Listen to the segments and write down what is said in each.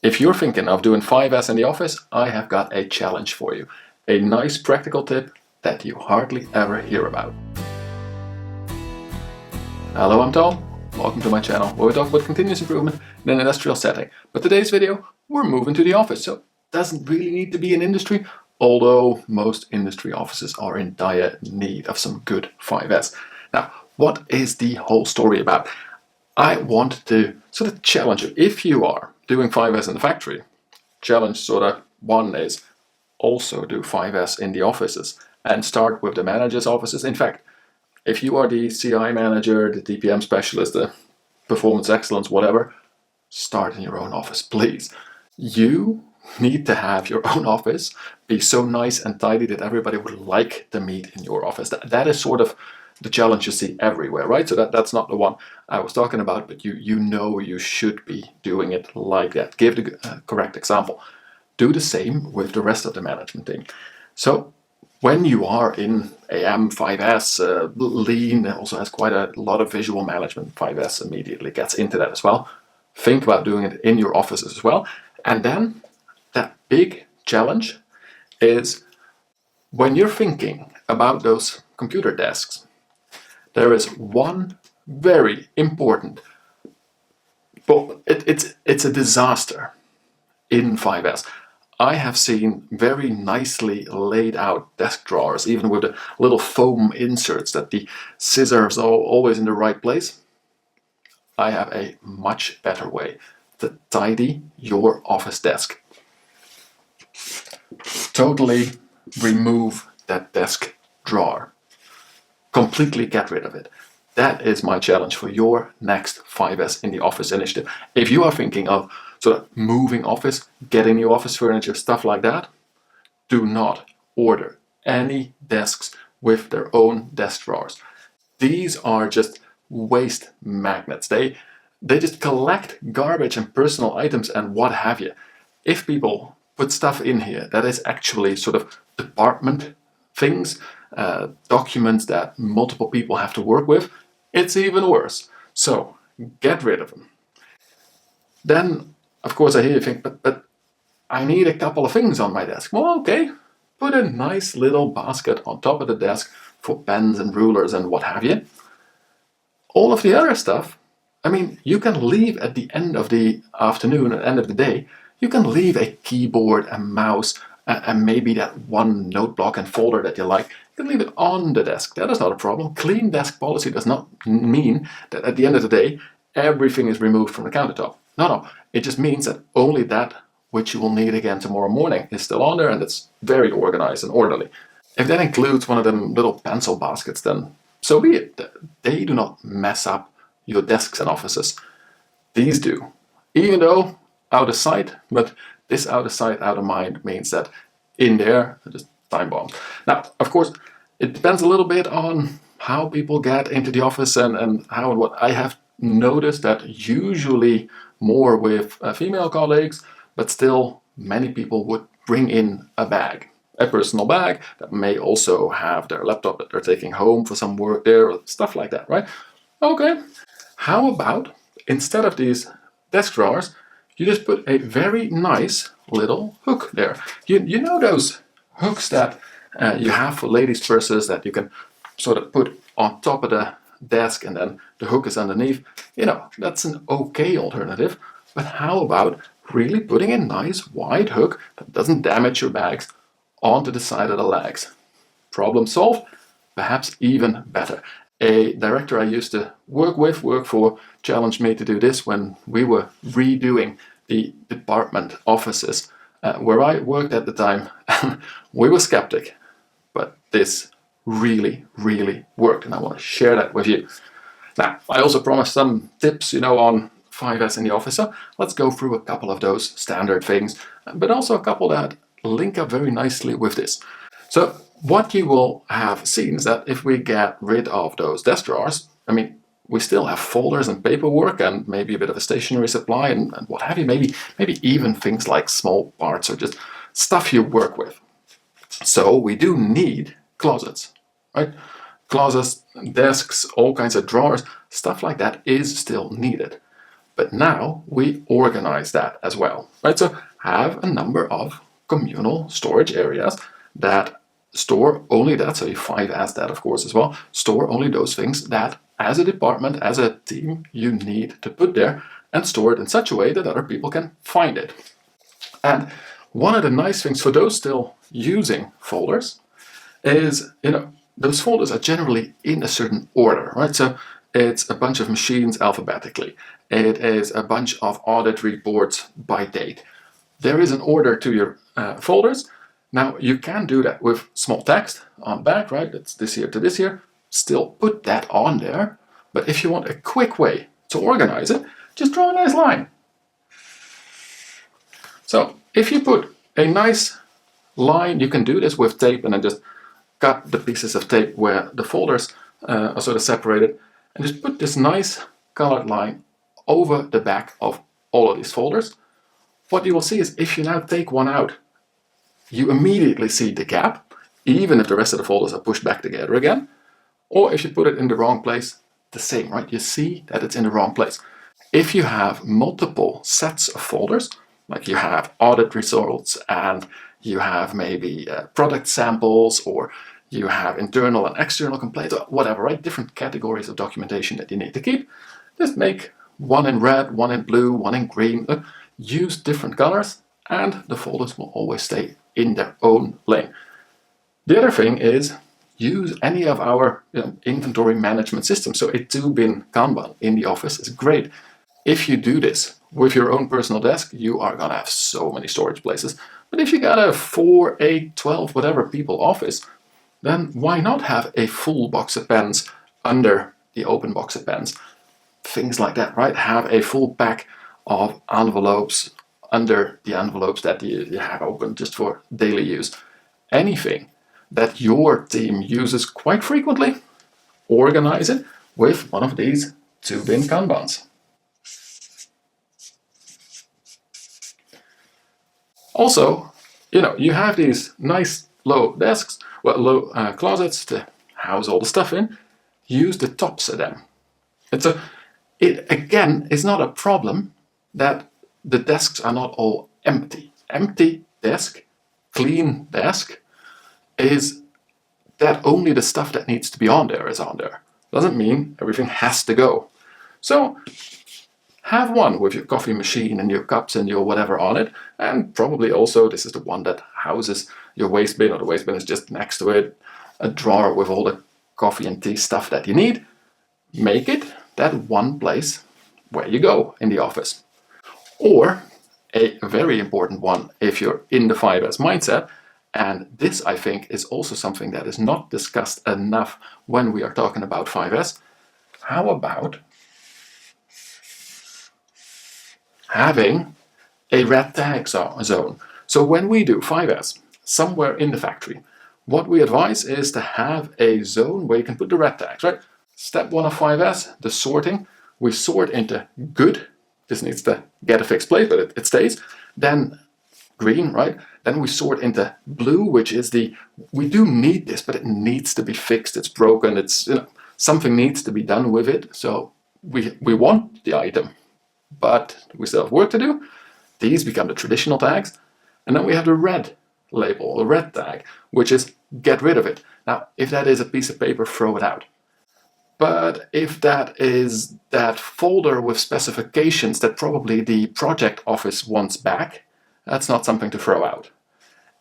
If you're thinking of doing 5S in the office, I have got a challenge for you. A nice practical tip that you hardly ever hear about. Hello, I'm Tom. Welcome to my channel where we talk about continuous improvement in an industrial setting. But today's video, we're moving to the office, so it doesn't really need to be an industry, although most industry offices are in dire need of some good 5S. Now, what is the whole story about? I want to sort of challenge you. If you are doing 5S in the factory, challenge sort of one is also do 5S in the offices and start with the manager's offices. In fact, if you are the CI manager, the DPM specialist, the performance excellence, whatever, start in your own office, please. You need to have your own office be so nice and tidy that everybody would like to meet in your office. That is sort of the challenge you see everywhere, right? So that's not the one I was talking about, but you know you should be doing it like that. Give the correct example. Do the same with the rest of the management team. So when you are in AM 5S, Lean also has quite a lot of visual management. 5S immediately gets into that as well. Think about doing it in your offices as well. And then that big challenge is when you're thinking about those computer desks, there is one very important, but it's a disaster in 5S. I have seen very nicely laid out desk drawers, even with the little foam inserts that the scissors are always in the right place. I have a much better way to tidy your office desk. Totally remove that desk drawer. Completely get rid of it. That is my challenge for your next 5S in the office initiative. If you are thinking of sort of moving office, getting new office furniture, stuff like that, do not order any desks with their own desk drawers. These are just waste magnets. They just collect garbage and personal items and what have you. If people put stuff in here that is actually sort of department things, documents that multiple people have to work with, it's even worse. So get rid of them. Then, of course, I hear you think, but I need a couple of things on my desk. Well, okay, put a nice little basket on top of the desk for pens and rulers and what have you. All of the other stuff, I mean, you can leave at the end of the afternoon, at the end of the day, you can leave a keyboard, a mouse, and maybe that one note block and folder that you like. You can leave it on the desk. That is not a problem. Clean desk policy does not mean that at the end of the day, everything is removed from the countertop. No. It just means that only that which you will need again tomorrow morning is still on there, and it's very organized and orderly. If that includes one of them little pencil baskets, then so be it. They do not mess up your desks and offices. These do. Even though out of sight, but this out of sight, out of mind means that in there, just time bomb. Now, of course, it depends a little bit on how people get into the office and how and what. I have noticed that usually more with female colleagues, but still many people would bring in a bag, a personal bag that may also have their laptop that they're taking home for some work there, or stuff like that, right? Okay, how about instead of these desk drawers, you just put a very nice little hook there. You know those hooks that you have for ladies' purses that you can sort of put on top of the desk and then the hook is underneath? You know, that's an okay alternative. But how about really putting a nice wide hook that doesn't damage your bags onto the side of the legs? Problem solved? Perhaps even better. A director I used to work for, challenged me to do this when we were redoing the department offices where I worked at the time. We were skeptic, but this really, really worked, and I want to share that with you. Now, I also promised some tips, on 5S in the office, so let's go through a couple of those standard things, but also a couple that link up very nicely with this. So what you will have seen is that if we get rid of those desk drawers, I mean, we still have folders and paperwork and maybe a bit of a stationery supply and what have you, maybe even things like small parts or just stuff you work with. So we do need closets, right? Closets, desks, all kinds of drawers, stuff like that is still needed. But now we organize that as well, right? So have a number of communal storage areas that store only that, so you 5S that of course as well, store only those things that as a department, as a team, you need to put there, and store it in such a way that other people can find it. And one of the nice things for those still using folders is, those folders are generally in a certain order, right? So it's a bunch of machines alphabetically. It is a bunch of audit reports by date. There is an order to your folders. Now you can do that with small text on the back, right? It's this year to this year. Still put that on there. But if you want a quick way to organize it, just draw a nice line. So if you put a nice line, you can do this with tape and then just cut the pieces of tape where the folders are sort of separated, and just put this nice colored line over the back of all of these folders. What you will see is if you now take one out, you immediately see the gap, even if the rest of the folders are pushed back together again. Or if you put it in the wrong place, the same, right? You see that it's in the wrong place. If you have multiple sets of folders, like you have audit results and you have maybe product samples, or you have internal and external complaints, or whatever, right? Different categories of documentation that you need to keep. Just make one in red, one in blue, one in green. Use different colors, and the folders will always stay in their own lane. The other thing is use any of our inventory management systems. So a 2-bin Kanban in the office is great. If you do this with your own personal desk, you are going to have so many storage places. But if you got a 4, 8, 12, whatever people office, then why not have a full box of pens under the open box of pens? Things like that, right? Have a full pack of envelopes under the envelopes that you have open just for daily use. Anything that your team uses quite frequently, organize it with one of these 2-bin Kanbans. Also, you have these nice low desks, low closets to house all the stuff in. Use the tops of them. It again is not a problem that the desks are not all empty. Empty desk, clean desk, is that only the stuff that needs to be on there is on there. Doesn't mean everything has to go. So have one with your coffee machine and your cups and your whatever on it, and probably also this is the one that houses your waste bin, or the waste bin is just next to it, a drawer with all the coffee and tea stuff that you need. Make it that one place where you go in the office. Or a very important one if you're in the 5S mindset, and this I think is also something that is not discussed enough when we are talking about 5S. How about having a red tag zone? So when we do 5S somewhere in the factory, what we advise is to have a zone where you can put the red tags, right? Step 1 of 5S, the sorting. We sort into good. This needs to get a fixed place, but it stays. Then green, right? Then we sort into blue, which is we do need this, but it needs to be fixed. It's broken. It's, something needs to be done with it. So we want the item, but we still have work to do. These become the traditional tags. And then we have the red label, the red tag, which is get rid of it. Now, if that is a piece of paper, throw it out. But if that is that folder with specifications that probably the project office wants back, that's not something to throw out.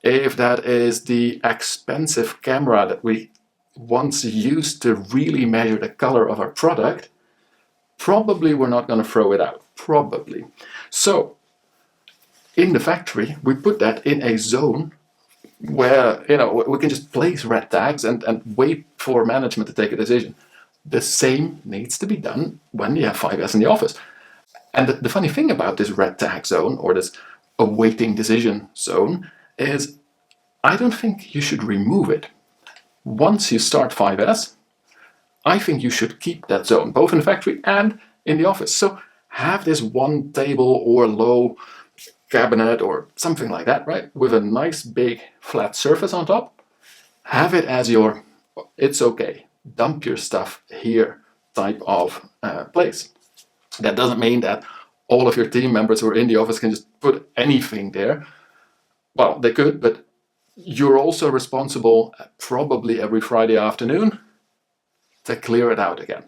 If that is the expensive camera that we once used to really measure the color of our product, probably we're not going to throw it out. Probably. So, in the factory, we put that in a zone where we can just place red tags and wait for management to take a decision. The same needs to be done when you have 5S in the office. And the funny thing about this red tag zone, or this awaiting decision zone, is I don't think you should remove it. Once you start 5S, I think you should keep that zone, both in the factory and in the office. So have this one table or low cabinet or something like that, right? With a nice big flat surface on top. Have it as your, it's okay, dump your stuff here type of place. That doesn't mean that all of your team members who are in the office can just put anything there. Well, they could, but you're also responsible probably every Friday afternoon to clear it out again.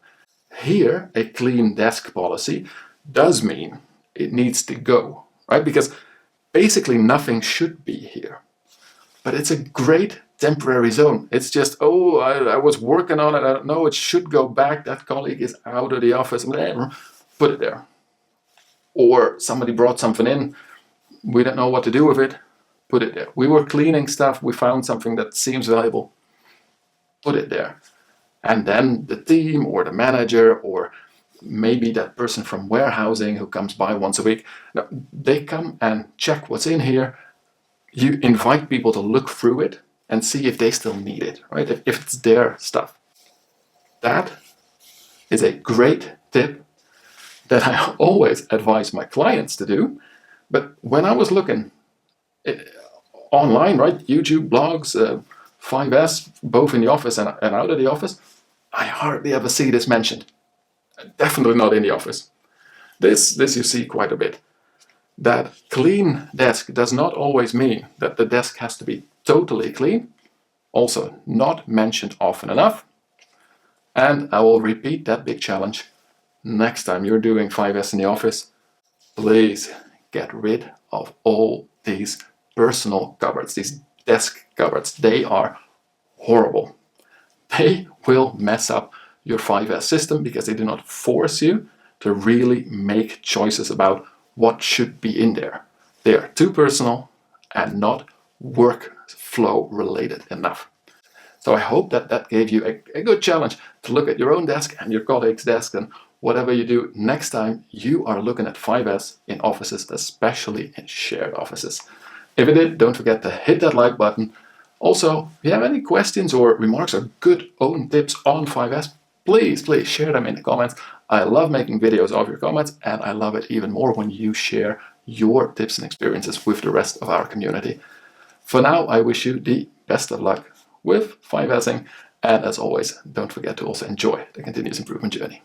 Here, a clean desk policy does mean it needs to go, right? Because basically nothing should be here. But it's a great temporary zone. It's just, oh, I was working on it. I don't know, it should go back. That colleague is out of the office. Put it there. Or somebody brought something in. We don't know what to do with it. Put it there. We were cleaning stuff. We found something that seems valuable. Put it there. And then the team or the manager or maybe that person from warehousing who comes by once a week, they come and check what's in here. You invite people to look through it and see if they still need it, right? If it's their stuff. That is a great tip that I always advise my clients to do. But when I was looking online, right, YouTube, blogs, 5S, both in the office and out of the office, I hardly ever see this mentioned. Definitely not in the office. This you see quite a bit. That clean desk does not always mean that the desk has to be totally clean. Also not mentioned often enough. And I will repeat that big challenge. Next time you're doing 5S in the office, please get rid of all these personal cupboards, these desk cupboards. They are horrible. They will mess up your 5S system because they do not force you to really make choices about what should be in there. They are too personal and not workflow related enough. So I hope that gave you a good challenge to look at your own desk and your colleague's desk, and whatever you do next time you are looking at 5S in offices, especially in shared offices. If it did, don't forget to hit that like button. Also, if you have any questions or remarks or good own tips on 5S, please share them in the comments. I love making videos of your comments, and I love it even more when you share your tips and experiences with the rest of our community. For now, I wish you the best of luck with 5Sing, and as always, don't forget to also enjoy the continuous improvement journey.